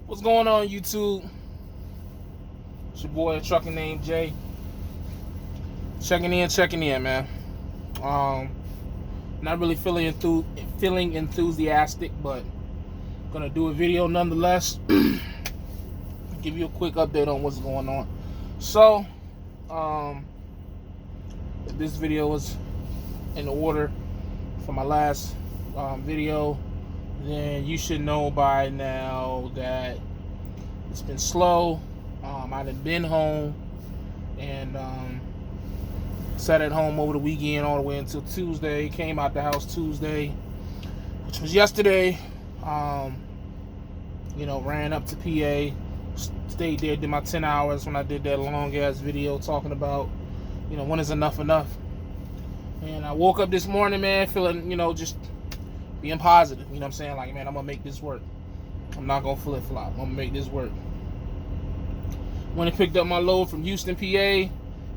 What's going on, YouTube? It's your boy, ThatGuyNamedJay. Checking in, man. Not really feeling enthusiastic, but gonna do a video nonetheless. Give you a quick update on what's going on. So, if this video was in order for my last video, then you should know by now that it's been slow. I done been home and sat at home over the weekend all the way until Tuesday. Came out the house Tuesday, which was yesterday. Ran up to PA, stayed there, did my 10 hours when I did that long ass video talking about, when is enough. And I woke up this morning, man, feeling, just being positive. You know what I'm saying? Like, man, I'm gonna make this work. I'm not gonna flip flop. I'm gonna make this work. When I picked up my load from Houston, PA,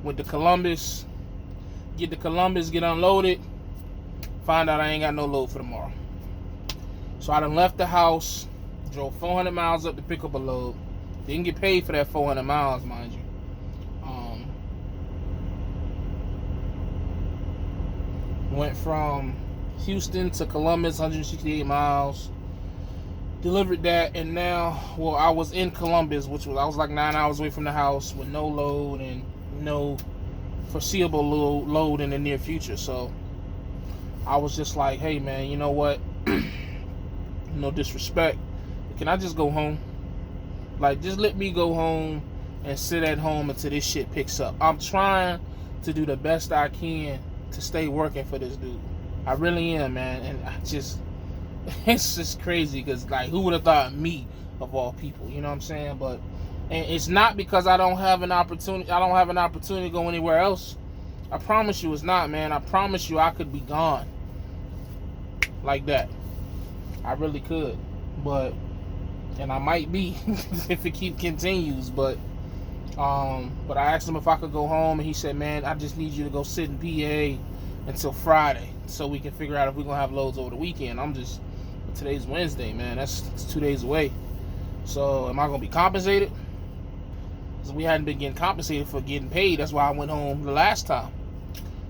went to Columbus, get unloaded, find out I ain't got no load for tomorrow. So I done left the house, drove 400 miles up to pick up a load. Didn't get paid for that 400 miles, mind you. Went from Houston to Columbus, 168 miles. Delivered that, and now, I was in Columbus, I was like 9 hours away from the house with no load and no foreseeable load in the near future. So I was just like, hey man, you know what? No disrespect, can I just go home? Like, just let me go home and sit at home until this shit picks up. I'm trying to do the best I can to stay working for this dude. I really am, man. And it's just crazy because, like, who would have thought me of all people? You know what I'm saying? But and it's not because I don't have an opportunity. I don't have an opportunity to go anywhere else. I promise you, it's not, man. I promise you, I could be gone like that. I really could, and I might be if it continues. But I asked him if I could go home, and he said, man, I just need you to go sit in PA until Friday so we can figure out if we're gonna have loads over the weekend. Today's Wednesday, man. It's 2 days away. So am I gonna be compensated? Because we hadn't been getting compensated for getting paid. That's why I went home the last time.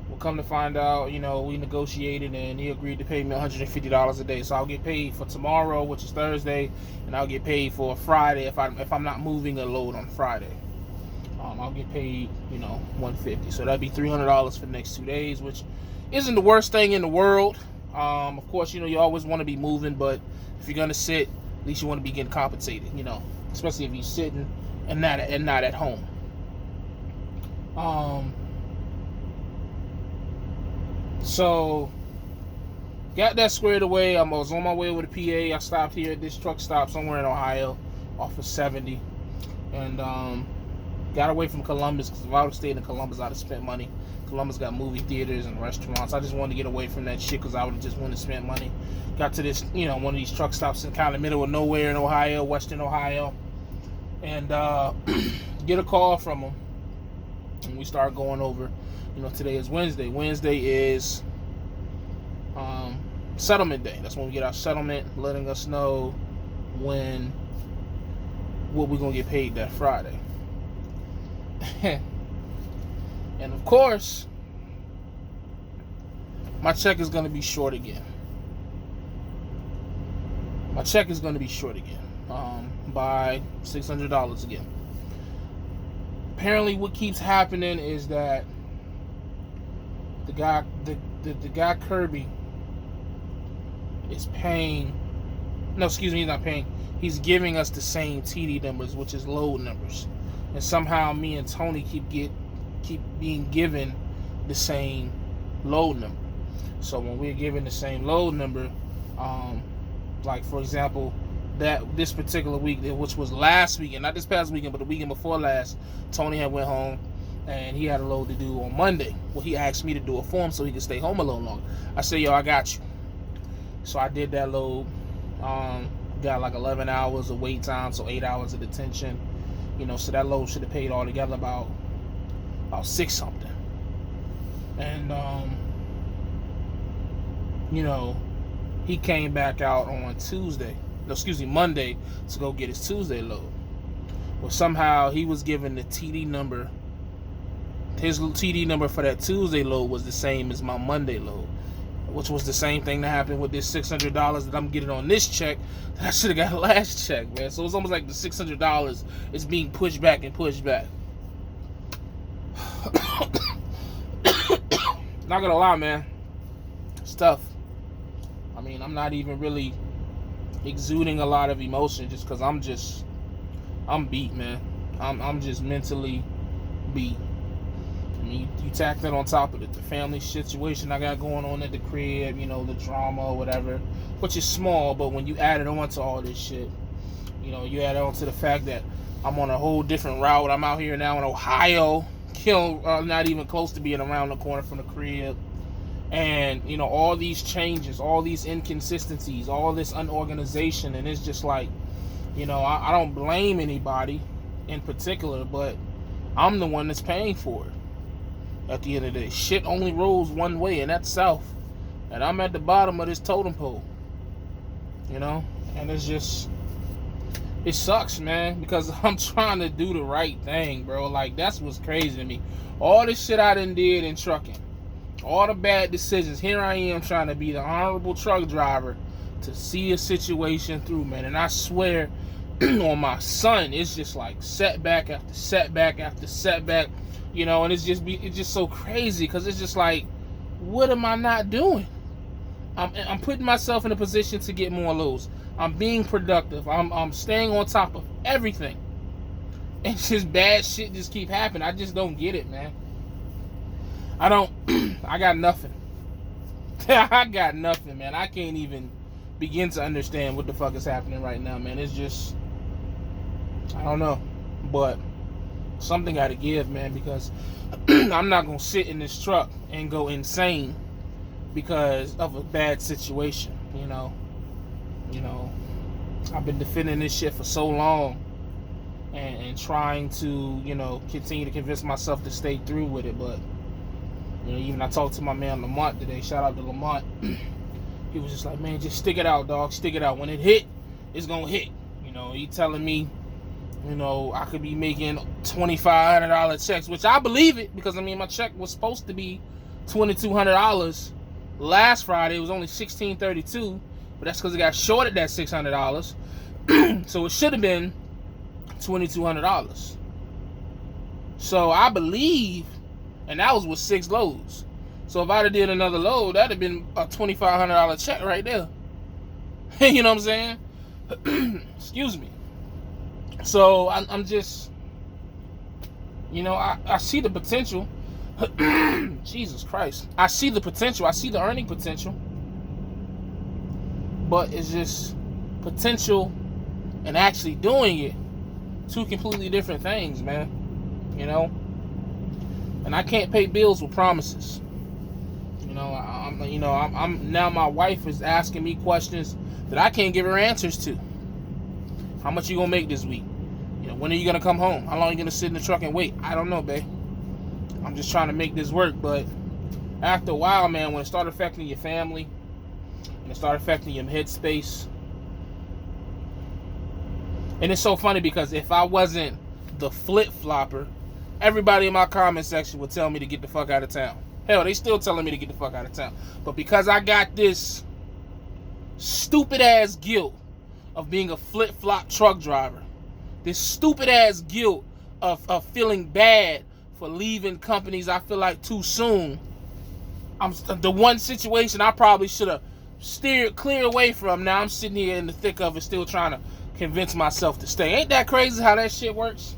We'll come to find out, we negotiated and he agreed to pay me $150 a day. So I'll get paid for tomorrow, which is Thursday, and I'll get paid for Friday if I'm not moving a load on Friday. I'll get paid, $150. So that'd be $300 for the next 2 days, which isn't the worst thing in the world. Of course, you always want to be moving, but if you're gonna sit, at least you want to be getting compensated, especially if you're sitting and not at home. So got that squared away. I was on my way over to PA. I stopped here at this truck stop somewhere in Ohio, off of 70, and got away from Columbus, because if I would have stayed in Columbus, I'd have spent money. Columbus got movie theaters and restaurants. I just wanted to get away from that shit because I would have just wanted to spend money. Got to this, one of these truck stops in kind of middle of nowhere in Ohio, Western Ohio, and get a call from them. And we start going over, today is Wednesday. Wednesday is settlement day. That's when we get our settlement, letting us know what we're going to get paid that Friday. And of course, my check is going to be short again. By $600 again. Apparently, what keeps happening is that the guy Kirby is paying. No, excuse me, he's not paying. He's giving us the same TD numbers, which is load numbers, and somehow me and Tony keep being given the same load number. So when we're given the same load number, like for example, this particular week, which was last weekend, not this past weekend, but the weekend before last, Tony had went home and he had a load to do on Monday. Well, he asked me to do it for him so he could stay home a little longer. I said, yo, I got you. So I did that load. Got like 11 hours of wait time, so 8 hours of detention. So that load should have paid all together about 6 something. And he came back out on Tuesday Monday to go get his Tuesday load. Well, somehow he was given the TD number. His TD number for that Tuesday load was the same as my Monday load, which was the same thing that happened with this $600 that I'm getting on this check that I should have got last check, man. So it's almost like the $600 is being pushed back and pushed back. Not gonna lie, man, it's tough. I mean, I'm not even really exuding a lot of emotion just because I'm beat, man. I'm just mentally beat. I mean, you tack that on top of it, the family situation I got going on at the crib, the drama or whatever, which is small, but when you add it on to all this shit, you add it on to the fact that I'm on a whole different route. I'm out here now in Ohio, not even close to being around the corner from the crib. And, all these changes, all these inconsistencies, all this unorganization, and it's just like, I don't blame anybody in particular, but I'm the one that's paying for it. At the end of the day, shit only rolls one way, and that's south. And I'm at the bottom of this totem pole. And it's just, it sucks, man, because I'm trying to do the right thing, bro. Like, that's what's crazy to me. All this shit I done did in trucking, all the bad decisions, here I am trying to be the honorable truck driver to see a situation through, man. And I swear on my son, it's just like setback after setback after setback, and it's just so crazy because it's just like, what am I not doing? I'm putting myself in a position to get more loads. I'm being productive. I'm staying on top of everything. And just bad shit just keep happening. I just don't get it, man. I got nothing. I got nothing, man. I can't even begin to understand what the fuck is happening right now, man. It's just, I don't know. But something got to give, man, because I'm not going to sit in this truck and go insane because of a bad situation, I've been defending this shit for so long and trying to, continue to convince myself to stay through with it. But, even I talked to my man Lamont today. Shout out to Lamont. He was just like, man, just stick it out, dog. Stick it out. When it hit, it's going to hit. He telling me, I could be making $2,500 checks, which I believe it because, my check was supposed to be $2,200 last Friday. It was only $1,632, but that's because it got shorted that $600. So it should have been $2,200. So I believe, and that was with 6 loads. So if I'd have did another load, that'd have been a $2,500 check right there. You know what I'm saying? Excuse me. So I'm just, I see the potential. Jesus Christ. I see the potential. I see the earning potential. But it's just potential and actually doing it. Two completely different things, man. And I can't pay bills with promises. I'm now my wife is asking me questions that I can't give her answers to. How much you gonna make this week? When are you gonna come home? How long are you gonna sit in the truck and wait? I don't know, babe. I'm just trying to make this work. But after a while, man, when it started affecting your family and it started affecting your headspace, and it's so funny because if I wasn't the flip-flopper, everybody in my comment section would tell me to get the fuck out of town. Hell, they still telling me to get the fuck out of town. But because I got this stupid-ass guilt of being a flip-flop truck driver, this stupid-ass guilt of feeling bad for leaving companies I feel like too soon, I'm the one situation I probably should have steered clear away from. Now I'm sitting here in the thick of it, still trying to convince myself to stay. Ain't that crazy how that shit works?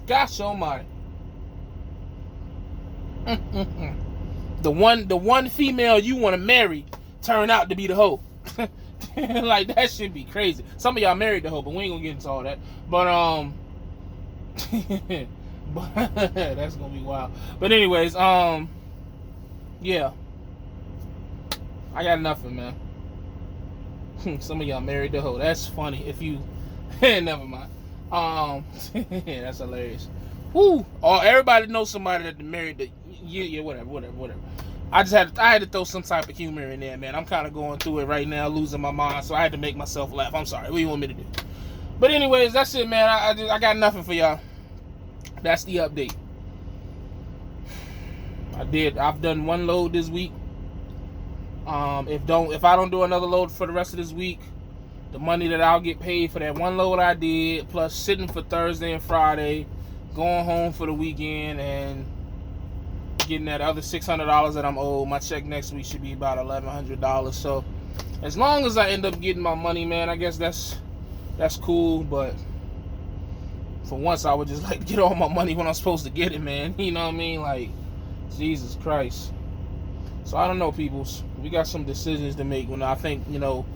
Gosh almighty. The one female you want to marry turned out to be the hoe. Like, that should be crazy. Some of y'all married the hoe, but we ain't gonna get into all that. But but that's gonna be wild. But anyways, yeah, I got nothing, man. Some of y'all married the hoe. That's funny. If you never mind. That's hilarious. Woo! Everybody knows somebody that married the, yeah, whatever. I had to throw some type of humor in there, man. I'm kind of going through it right now, losing my mind, so I had to make myself laugh. I'm sorry. What do you want me to do? But anyways, that's it, man. I got nothing for y'all. That's the update. I've done one load this week. If I don't do another load for the rest of this week, the money that I'll get paid for that one load I did, plus sitting for Thursday and Friday, going home for the weekend, and getting that other $600 that I'm owed, my check next week should be about $1,100. So as long as I end up getting my money, man, I guess that's cool. But for once, I would just like get all my money when I'm supposed to get it, man. You know what I mean? Like, Jesus Christ. So I don't know, peoples. We got some decisions to make. When I think, you know,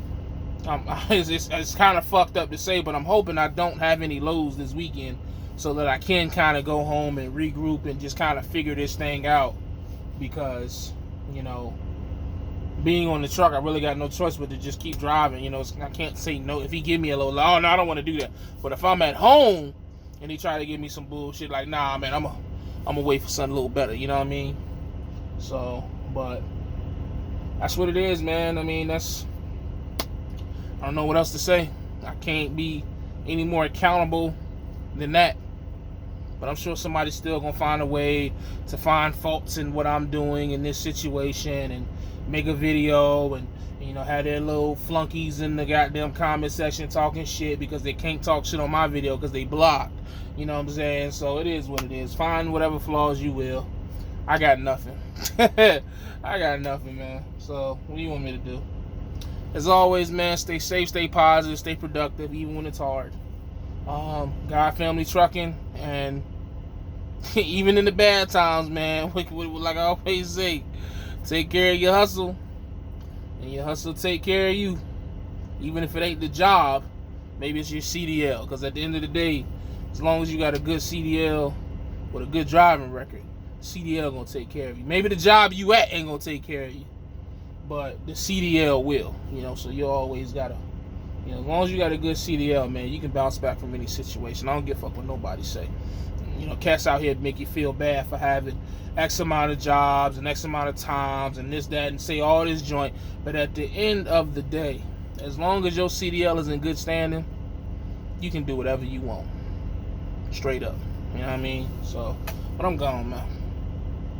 it's kind of fucked up to say, but I'm hoping I don't have any lows this weekend, so that I can kind of go home and regroup and just kind of figure this thing out. Because, you know, being on the truck, I really got no choice but to just keep driving. You know, I can't say no. If he give me a low, oh no, I don't want to do that. But if I'm at home and he try to give me some bullshit, like, nah, man, I'm gonna wait for something a little better. You know what I mean? So, but that's what it is, man. I mean, I don't know what else to say. I can't be any more accountable than that. But I'm sure somebody's still gonna find a way to find faults in what I'm doing in this situation and make a video and you know, have their little flunkies in the goddamn comment section talking shit because they can't talk shit on my video because they blocked. You know what I'm saying? So it is what it is. Find whatever flaws you will. I got nothing. I got nothing, man. So what do you want me to do? As always, man, stay safe, stay positive, stay productive, even when it's hard. God Family Trucking, and even in the bad times, man, like I always say, take care of your hustle, and your hustle take care of you. Even if it ain't the job, maybe it's your CDL, because at the end of the day, as long as you got a good CDL with a good driving record, CDL gonna take care of you. Maybe the job you at ain't gonna take care of you, but the CDL will, you know, so you always gotta, you know, as long as you got a good CDL, man, you can bounce back from any situation. I don't give a fuck what nobody say. You know, cats out here make you feel bad for having X amount of jobs and X amount of times and this, that, and say all this joint. But at the end of the day, as long as your CDL is in good standing, you can do whatever you want. Straight up. You know what I mean? So, but I'm gone, man.